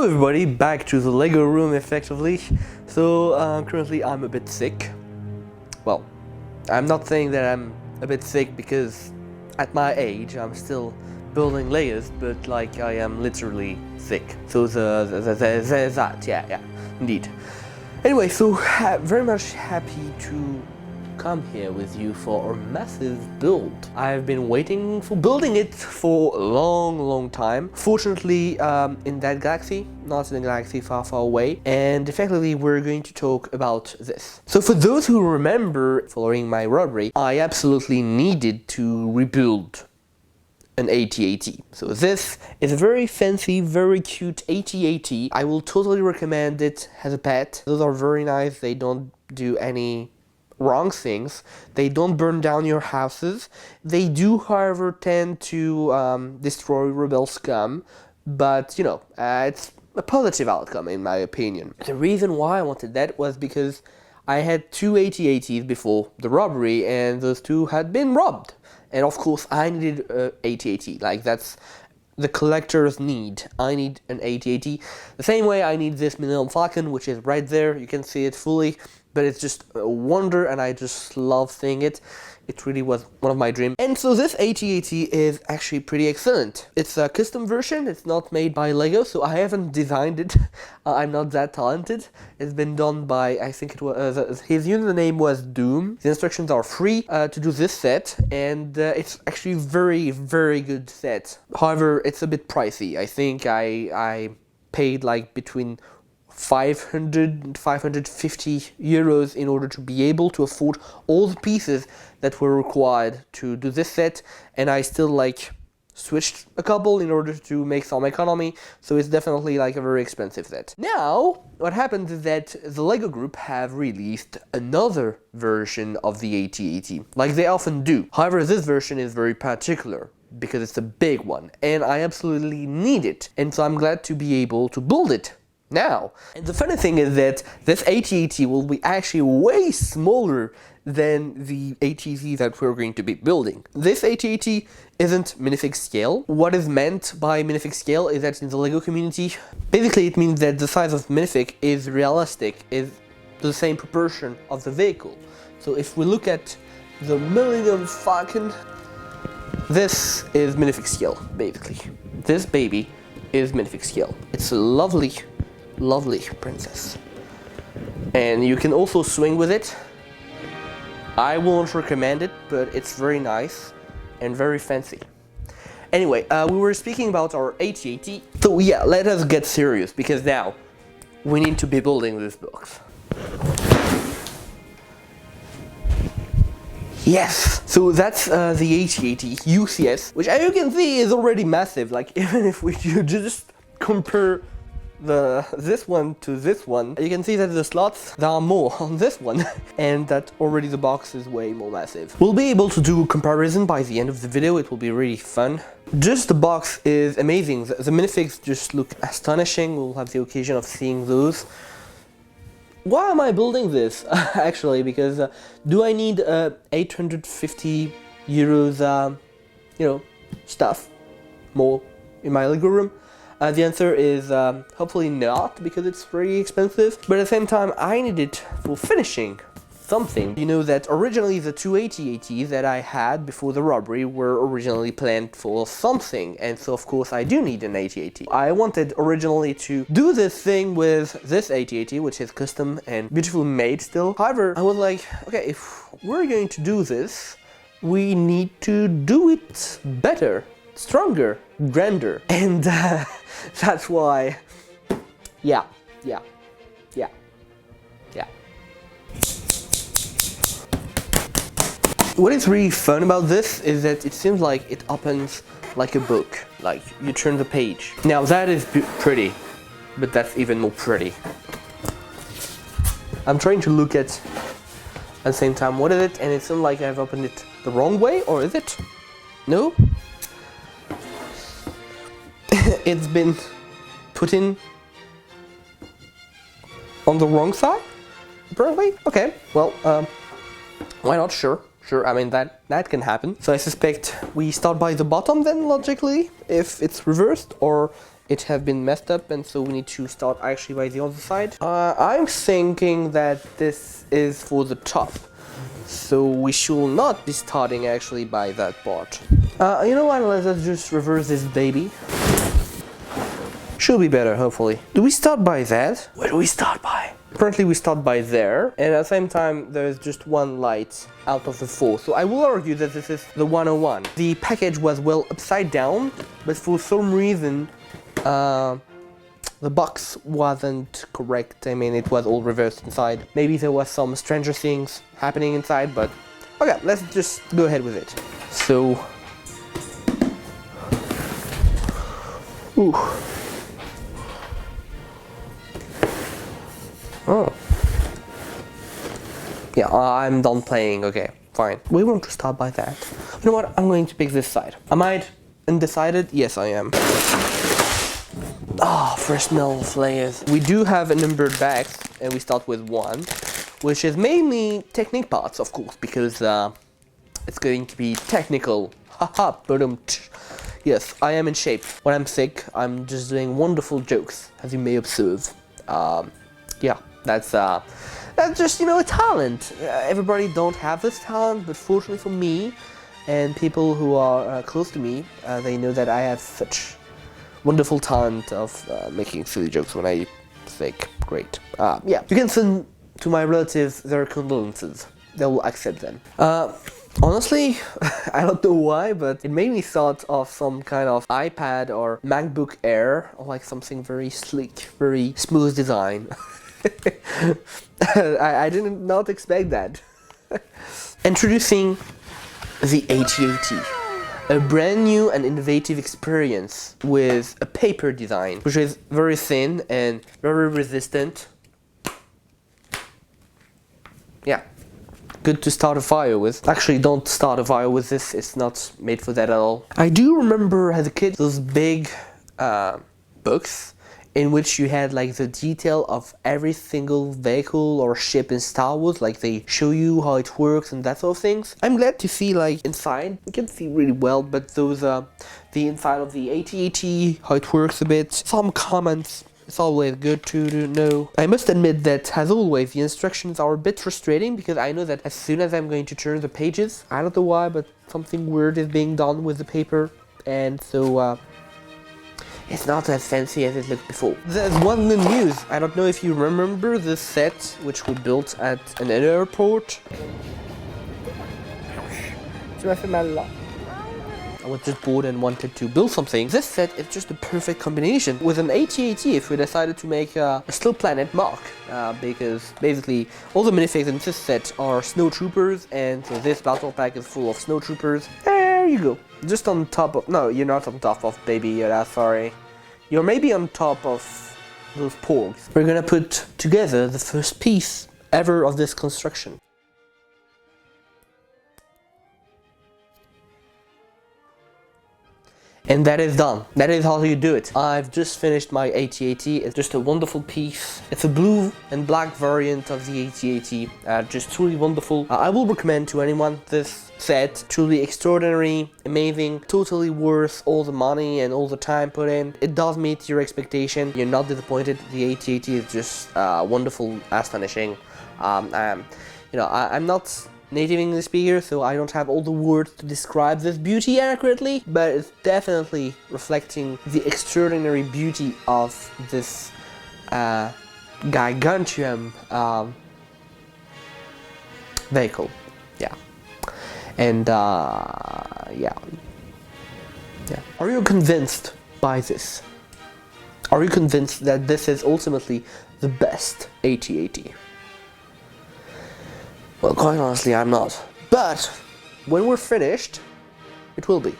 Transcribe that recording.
Hello everybody, back to the Lego room effectively. So currently I'm a bit sick. Well, I'm not saying that I'm a bit sick because at my age I'm still building Legos, but like I am literally sick. So there's that, yeah, indeed. Anyway, so very much happy to come here with you for a massive build. I've been waiting for building it for a long time. Fortunately, in that galaxy, not in a galaxy far away, and effectively we're going to talk about this. So for those who remember following my robbery, I absolutely needed to rebuild an AT-AT. So this is a very fancy, very cute AT-AT. I will totally recommend it as a pet. Those are very nice. They don't do any wrong things. They don't burn down your houses. They do, however, tend to destroy rebel scum, but you know, it's a positive outcome in my opinion. The reason why I wanted that was because I had two AT-ATs before the robbery, and those two had been robbed. And of course, I needed an AT-AT. Like, that's the collector's need. I need an AT-AT. The same way I need this Millenium Falcon, which is right there. You can see it fully, but it's just a wonder, and I just love seeing it. It really was one of my dreams. And so this AT-AT is actually pretty excellent. It's a custom version. It's not made by Lego, so I haven't designed it. I'm not that talented. It's been done by, I think it was, his username was Doom. The instructions are free to do this set, and it's actually very good set. However, it's a bit pricey. I think I paid like between 500 and 550 euros in order to be able to afford all the pieces that were required to do this set, and I still like switched a couple in order to make some economy, so it's definitely like a very expensive set. Now, what happens is that the Lego group have released another version of the AT-AT, like they often do. However, this version is very particular because it's a big one, and I absolutely need it, and so I'm glad to be able to build it now. And the funny thing is that this AT-AT will be actually way smaller than the AT-AT that we're going to be building. This AT-AT isn't minifig scale. What is meant by minifig scale is that in the Lego community, basically it means that the size of minifig is realistic, is the same proportion of the vehicle. So if we look at the Millenium Falcon, this is minifig scale, basically. This baby is minifig scale. It's a lovely princess, and you can also swing with it. I won't recommend it, but it's very nice and very fancy. Anyway, we were speaking about our AT-AT, so yeah, let us get serious, because now we need to be building this box. Yes, so that's the AT-AT UCS, which as you can see is already massive. Like, even if we just compare this one to this one, you can see that the slots, there are more on this one, and that already the box is way more massive. We'll be able to do a comparison by the end of the video. It will be really fun. Just the box is amazing. The minifigs just look astonishing. We'll have the occasion of seeing those. Why am I building this? Actually, because do I need 850 euros, you know, stuff more in my Lego room? The answer is hopefully not, because it's very expensive, but at the same time I need it for finishing something. You know that originally the two AT-ATs that I had before the robbery were originally planned for something, and so of course I do need an AT-AT. I wanted originally to do this thing with this AT-AT, which is custom and beautifully made still. However, I was like, okay, if we're going to do this, we need to do it better, stronger, grander, and that's why, yeah. What is really fun about this is that it seems like it opens like a book, like you turn the page. Now that is pretty, but that's even more pretty. I'm trying to look at the same time, what is it? And it seems like I've opened it the wrong way, or is it? No? It's been put in on the wrong side, apparently. Okay, well, why not? Sure, I mean, that can happen. So I suspect we start by the bottom then, logically, if it's reversed, or it have been messed up, and so we need to start actually by the other side. I'm thinking that this is for the top, so we should not be starting actually by that part. You know what, let's just reverse this baby. Should be better, hopefully. Do we start by that? Where do we start by? Currently we start by there, and at the same time there's just one light out of the 4. So I will argue that this is the 101. The package was well upside down, but for some reason the box wasn't correct. I mean, it was all reversed inside. Maybe there was some stranger things happening inside, but okay, let's just go ahead with it. So, ooh. Oh. Yeah, I'm done playing, okay, fine. We want to start by that. You know what, I'm going to pick this side. Am I undecided? Yes, I am. Ah, first mill of layers. We do have a numbered bags, and we start with 1, which is mainly technique parts, of course, because it's going to be technical. Haha, boom. Yes, I am in shape. When I'm sick, I'm just doing wonderful jokes, as you may observe. Yeah, that's just, you know, a talent. Everybody don't have this talent, but fortunately for me, and people who are close to me, they know that I have such wonderful talent of making silly jokes when I sick. Great. Yeah, you can send to my relatives their condolences. They will accept them. Honestly, I don't know why, but it made me thought of some kind of iPad or MacBook Air, or like something very sleek, very smooth design. I did not expect that. Introducing the AT-AT, a brand new and innovative experience with a paper design, which is very thin and very resistant. Yeah. Good to start a fire with. Actually, don't start a fire with this, it's not made for that at all. I do remember as a kid those big books in which you had like the detail of every single vehicle or ship in Star Wars, like they show you how it works and that sort of things. I'm glad to see like inside, you can see really well, but those the inside of the AT-AT, how it works a bit, some comments. It's always good to know. I must admit that, as always, the instructions are a bit frustrating because I know that as soon as I'm going to turn the pages, I don't know why, but something weird is being done with the paper, and so it's not as fancy as it looked before. There's one little news. I don't know if you remember the set which we built at an airport. I was just bored and wanted to build something. This set is just a perfect combination with an AT-AT if we decided to make a slow planet Mark, because basically all the minifigs in this set are snowtroopers, and so this battle pack is full of snowtroopers. There you go. Just on top of... No, you're not on top of Baby Yoda, sorry. You're maybe on top of those porgs. We're gonna put together the first piece ever of this construction. And that is done. That is how you do it. I've just finished my AT-AT. It's just a wonderful piece. It's a blue and black variant of the AT-AT. Just truly wonderful. I will recommend to anyone this set. Truly extraordinary, amazing, totally worth all the money and all the time put in. It does meet your expectation. You're not disappointed. The AT-AT is just wonderful, astonishing. You know, I'm not native English speaker, so I don't have all the words to describe this beauty accurately, but it's definitely reflecting the extraordinary beauty of this gigantium vehicle. Yeah. And yeah. Are you convinced by this? Are you convinced that this is ultimately the best AT-AT? Well, quite honestly, I'm not. But when we're finished, it will be.